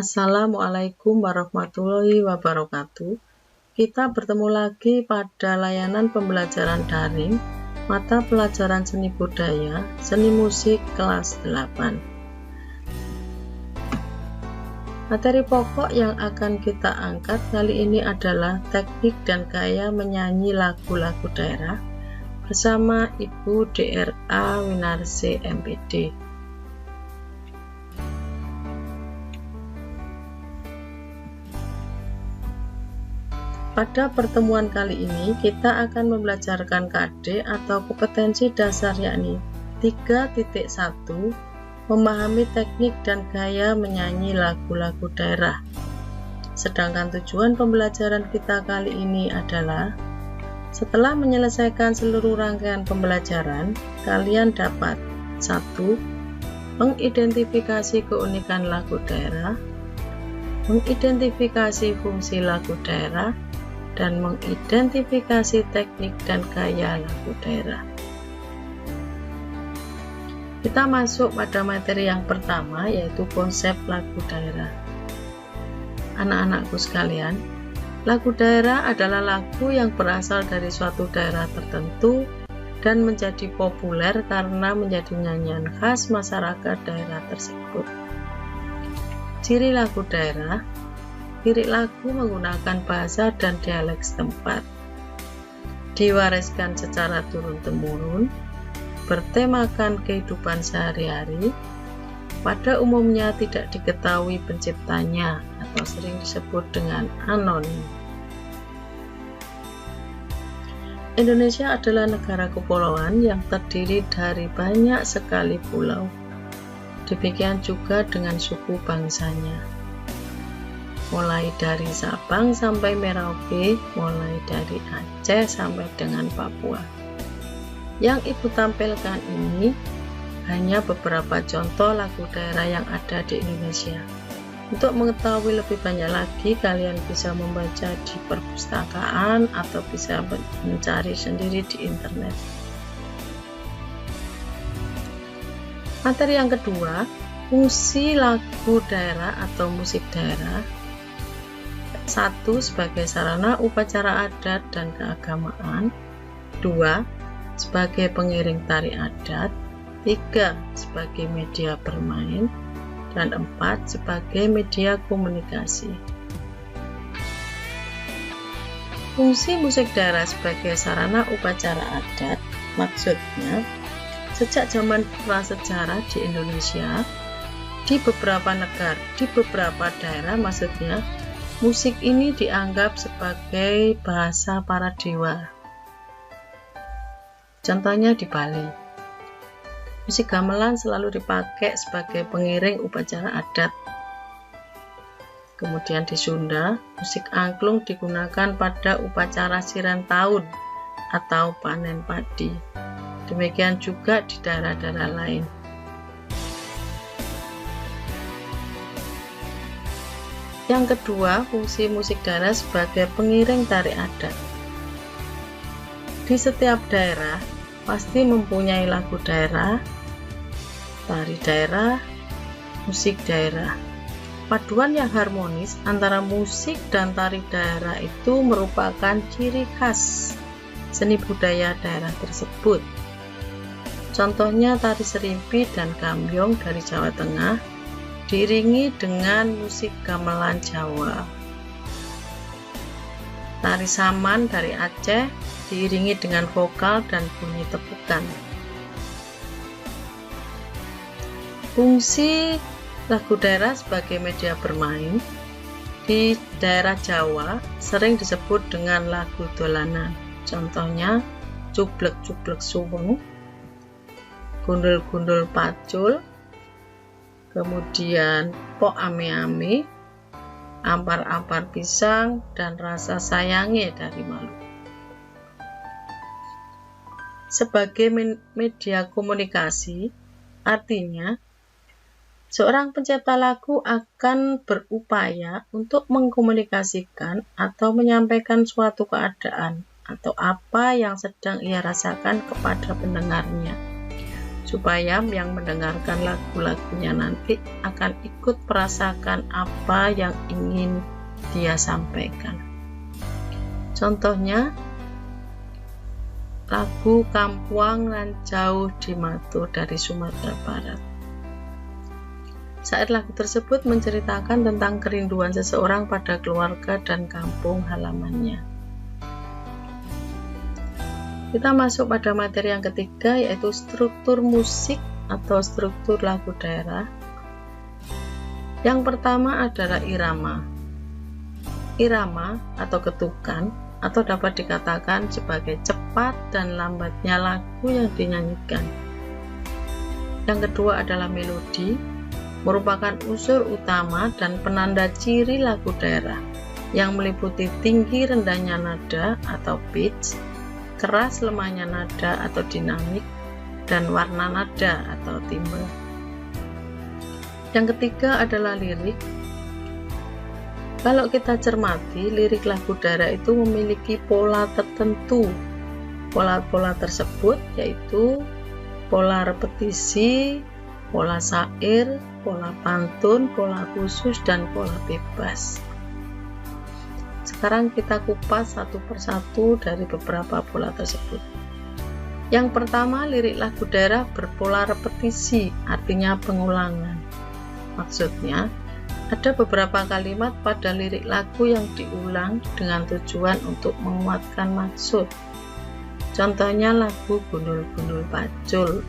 Assalamualaikum warahmatullahi wabarakatuh. Kita bertemu lagi pada layanan pembelajaran daring mata pelajaran seni budaya, seni musik kelas 8. Materi pokok yang akan kita angkat kali ini adalah teknik dan gaya menyanyi lagu-lagu daerah bersama Ibu Dra. Winarsi MPD. Pada pertemuan kali ini kita akan membelajarkan KD atau kompetensi dasar, yakni 3.1 memahami teknik dan gaya menyanyi lagu-lagu daerah. Sedangkan tujuan pembelajaran kita kali ini adalah setelah menyelesaikan seluruh rangkaian pembelajaran, kalian dapat 1. Mengidentifikasi keunikan lagu daerah, mengidentifikasi fungsi lagu daerah, dan mengidentifikasi teknik dan gaya lagu daerah. Kita masuk pada materi yang pertama, yaitu konsep lagu daerah. Anak-anakku sekalian, lagu daerah adalah lagu yang berasal dari suatu daerah tertentu dan menjadi populer karena menjadi nyanyian khas masyarakat daerah tersebut. Ciri lagu daerah: lirik lagu menggunakan bahasa dan dialek setempat, diwariskan secara turun-temurun, bertemakan kehidupan sehari-hari, pada umumnya tidak diketahui penciptanya atau sering disebut dengan anonim. Indonesia adalah negara kepulauan yang terdiri dari banyak sekali pulau. Demikian juga dengan suku bangsanya, mulai dari Sabang sampai Merauke, mulai dari Aceh sampai dengan Papua. Yang Ibu tampilkan ini hanya beberapa contoh lagu daerah yang ada di Indonesia. Untuk mengetahui lebih banyak lagi, kalian bisa membaca di perpustakaan atau bisa mencari sendiri di internet. Materi yang kedua, fungsi lagu daerah atau musik daerah. 1. Sebagai sarana upacara adat dan keagamaan. 2. Sebagai pengiring tari adat. 3. Sebagai media bermain. Dan 4. Sebagai media komunikasi. Fungsi musik daerah sebagai sarana upacara adat, maksudnya sejak zaman prasejarah di Indonesia, di beberapa negara, di beberapa daerah maksudnya, musik ini dianggap sebagai bahasa para dewa. Contohnya di Bali, musik gamelan selalu dipakai sebagai pengiring upacara adat. Kemudian di Sunda, musik angklung digunakan pada upacara siran tahun atau panen padi. Demikian juga di daerah-daerah lain. Yang kedua, fungsi musik daerah sebagai pengiring tari adat. Di setiap daerah pasti mempunyai lagu daerah, tari daerah, musik daerah. Paduan yang harmonis antara musik dan tari daerah itu merupakan ciri khas seni budaya daerah tersebut. Contohnya tari serimpi dan gambyong dari Jawa Tengah diiringi dengan musik gamelan Jawa. Tari saman dari Aceh diiringi dengan vokal dan bunyi tepukan. Fungsi lagu daerah sebagai media bermain di daerah Jawa sering disebut dengan lagu dolanan. Contohnya cublek-cublek suweng, gundul-gundul pacul, kemudian pok ame-ame, ampar-ampar pisang, dan rasa sayange dari Maluku. Sebagai media komunikasi, artinya seorang pencipta lagu akan berupaya untuk mengkomunikasikan atau menyampaikan suatu keadaan atau apa yang sedang ia rasakan kepada pendengarnya. supaya yang mendengarkan lagu-lagunya nanti akan ikut merasakan apa yang ingin dia sampaikan. Contohnya, lagu Kampuang Nan Jauh di Matu dari Sumatera Barat. Saat lagu tersebut menceritakan tentang kerinduan seseorang pada keluarga dan kampung halamannya. Kita masuk pada materi yang ketiga, yaitu struktur musik atau struktur lagu daerah. Yang pertama adalah irama. Irama atau ketukan atau dapat dikatakan sebagai cepat dan lambatnya lagu yang dinyanyikan. Yang kedua adalah melodi, merupakan unsur utama dan penanda ciri lagu daerah yang meliputi tinggi rendahnya nada atau pitch, keras lemahnya nada atau dinamik, dan warna nada atau timbre. Yang ketiga adalah lirik. Kalau kita cermati, lirik lagu daerah itu memiliki pola tertentu. Pola-pola tersebut yaitu pola repetisi, pola syair, pola pantun, pola khusus, dan pola bebas. Sekarang kita kupas satu persatu dari beberapa pola tersebut. Yang pertama, lirik lagu daerah berpola repetisi, artinya pengulangan. Maksudnya, ada beberapa kalimat pada lirik lagu yang diulang dengan tujuan untuk menguatkan maksud. Contohnya lagu Gundul-Gundul Pacul.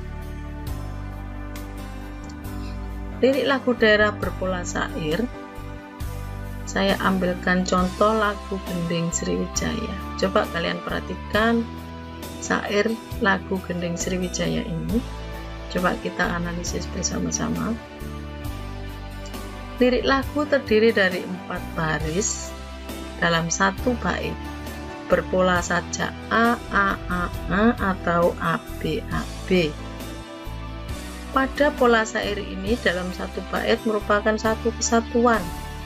Lirik lagu daerah berpola syair, saya ambilkan contoh lagu Gending Sriwijaya. Coba kalian perhatikan syair lagu Gending Sriwijaya ini. Coba kita analisis bersama-sama. Lirik lagu terdiri dari 4 baris dalam satu bait, berpola sajak A, atau AB. Pada pola syair ini dalam satu bait merupakan satu kesatuan,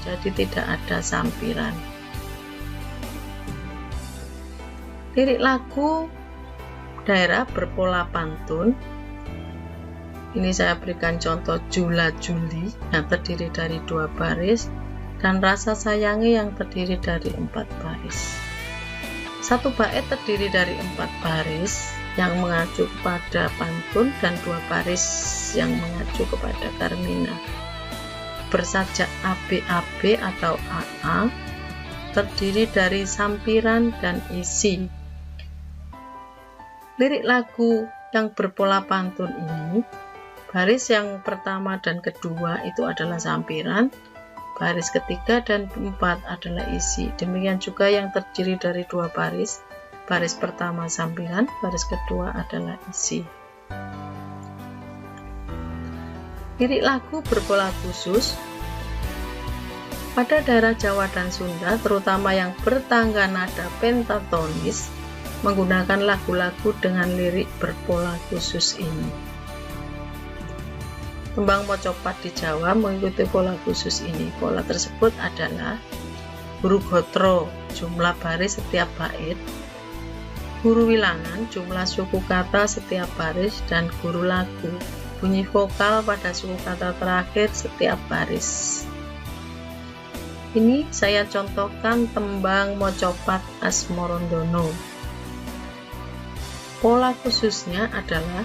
jadi tidak ada sampiran. Lirik lagu daerah berpola pantun. Ini saya berikan contoh Jula Juli yang terdiri dari 2 baris dan Rasa Sayangi yang terdiri dari 4 baris. Satu bait terdiri dari 4 baris yang mengacu kepada pantun dan 2 baris yang mengacu kepada termina. Bersajak ABAB atau AA terdiri dari sampiran dan isi. Lirik lagu yang berpola pantun ini, baris yang pertama dan kedua itu adalah sampiran, baris ketiga dan keempat adalah isi. Demikian juga yang terdiri dari 2 baris, baris pertama sampiran, baris kedua adalah isi. Lirik lagu berpola khusus. Pada daerah Jawa dan Sunda, terutama yang bertangga nada pentatonis, menggunakan lagu-lagu dengan lirik berpola khusus ini. Tembang Mocopat di Jawa mengikuti pola khusus ini. Pola tersebut adalah huruf gotro, jumlah baris setiap bait, guru wilangan, jumlah suku kata setiap baris, dan guru lagu, bunyi vokal pada suku kata terakhir setiap baris. Ini saya contohkan tembang Mocopat Asmorondono. Pola khususnya adalah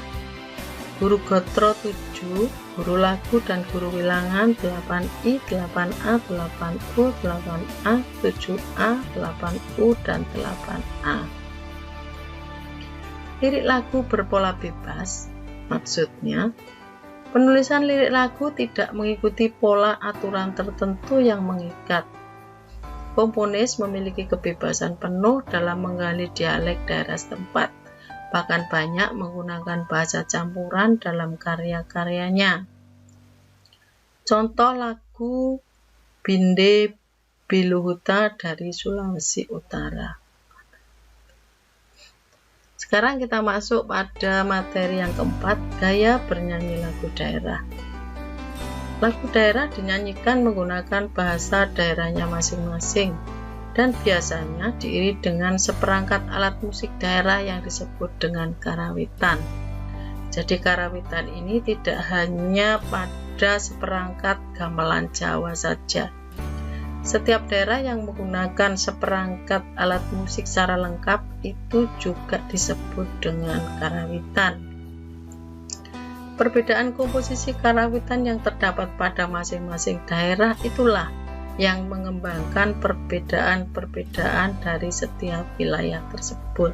guru gotro 7, guru lagu dan guru wilangan 8I, 8A, 8U, 8A, 7A, 8U, dan 8A. Lirik lagu berpola bebas, maksudnya penulisan lirik lagu tidak mengikuti pola aturan tertentu yang mengikat. Komponis memiliki kebebasan penuh dalam menggali dialek daerah setempat, bahkan banyak menggunakan bahasa campuran dalam karya-karyanya. Contoh lagu Binde Biluhuta dari Sulawesi Utara. Sekarang kita masuk pada materi yang keempat, gaya bernyanyi lagu daerah. Lagu daerah dinyanyikan menggunakan bahasa daerahnya masing-masing dan biasanya diiringi dengan seperangkat alat musik daerah yang disebut dengan karawitan. Jadi karawitan ini tidak hanya pada seperangkat gamelan Jawa saja. Setiap daerah yang menggunakan seperangkat alat musik secara lengkap itu juga disebut dengan karawitan. Perbedaan komposisi karawitan yang terdapat pada masing-masing daerah itulah yang mengembangkan perbedaan-perbedaan dari setiap wilayah tersebut.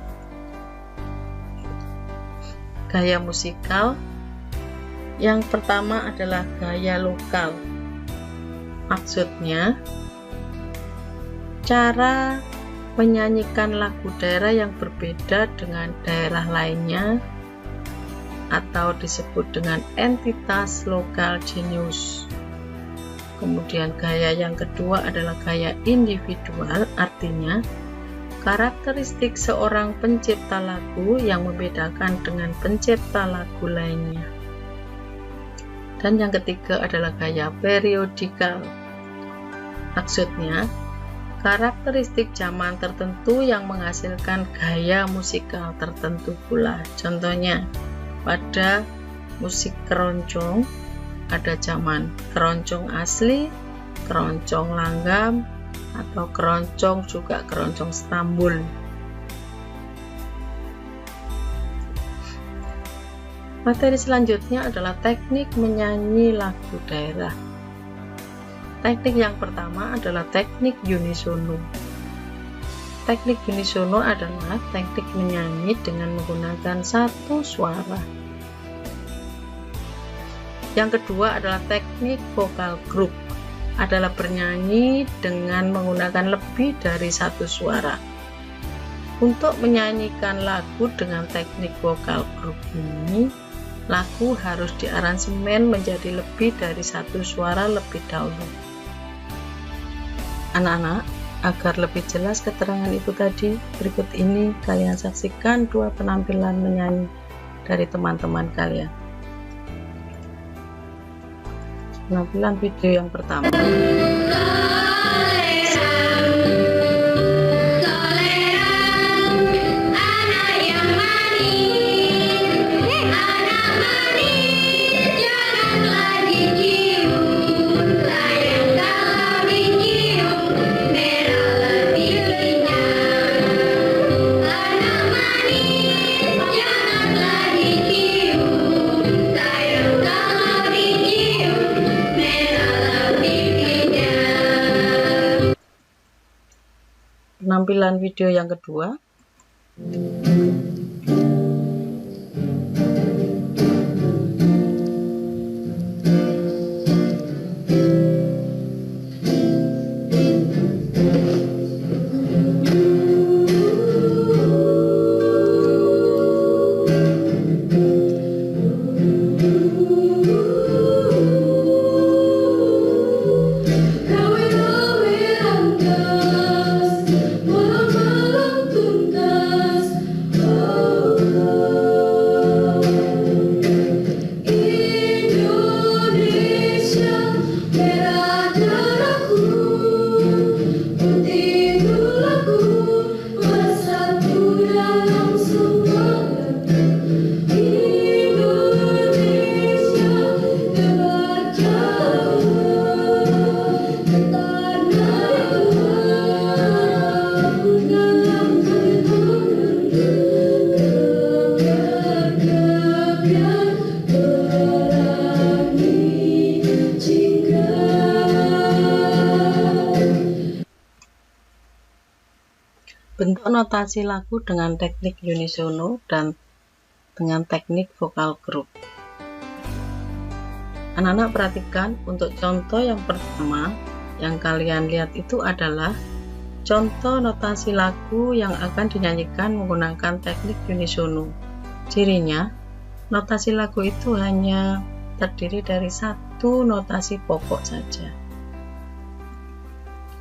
Gaya musikal yang pertama adalah gaya lokal. Maksudnya, cara menyanyikan lagu daerah yang berbeda dengan daerah lainnya atau disebut dengan entitas lokal genius. Kemudian gaya yang kedua adalah gaya individual, artinya karakteristik seorang pencipta lagu yang membedakan dengan pencipta lagu lainnya. Dan yang ketiga adalah gaya periodikal. Maksudnya, karakteristik zaman tertentu yang menghasilkan gaya musikal tertentu pula. Contohnya, pada musik keroncong ada zaman keroncong asli, keroncong langgam, atau keroncong juga keroncong Stambul. Materi selanjutnya adalah teknik menyanyi lagu daerah. Teknik yang pertama adalah teknik unisono. Teknik unisono adalah teknik menyanyi dengan menggunakan satu suara. Yang kedua adalah teknik vokal grup, adalah bernyanyi dengan menggunakan lebih dari satu suara. Untuk menyanyikan lagu dengan teknik vokal grup ini, lagu harus diaransemen menjadi lebih dari satu suara lebih dahulu. Anak-anak, agar lebih jelas keterangan ibu tadi, berikut ini kalian saksikan dua penampilan menyanyi dari teman-teman kalian. Penampilan video yang pertama. Penampilan video yang kedua. Bentuk notasi lagu dengan teknik unisono dan dengan teknik vokal grup. Anak-anak perhatikan, untuk contoh yang pertama yang kalian lihat itu adalah contoh notasi lagu yang akan dinyanyikan menggunakan teknik unisono. Cirinya, notasi lagu itu hanya terdiri dari satu notasi pokok saja.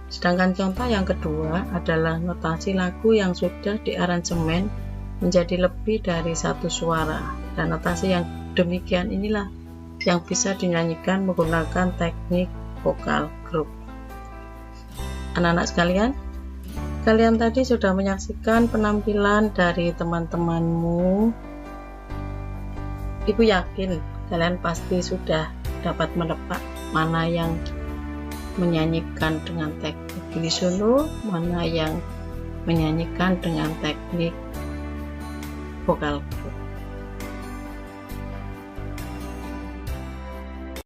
Sedangkan contoh yang kedua adalah notasi lagu yang sudah diaransemen menjadi lebih dari satu suara, dan notasi yang demikian inilah yang bisa dinyanyikan menggunakan teknik vokal grup. Anak-anak sekalian, kalian tadi sudah menyaksikan penampilan dari teman-temanmu Ibu yakin kalian pasti sudah dapat menebak mana yang menyanyikan dengan teknik unisono, mana yang menyanyikan dengan teknik vokal group.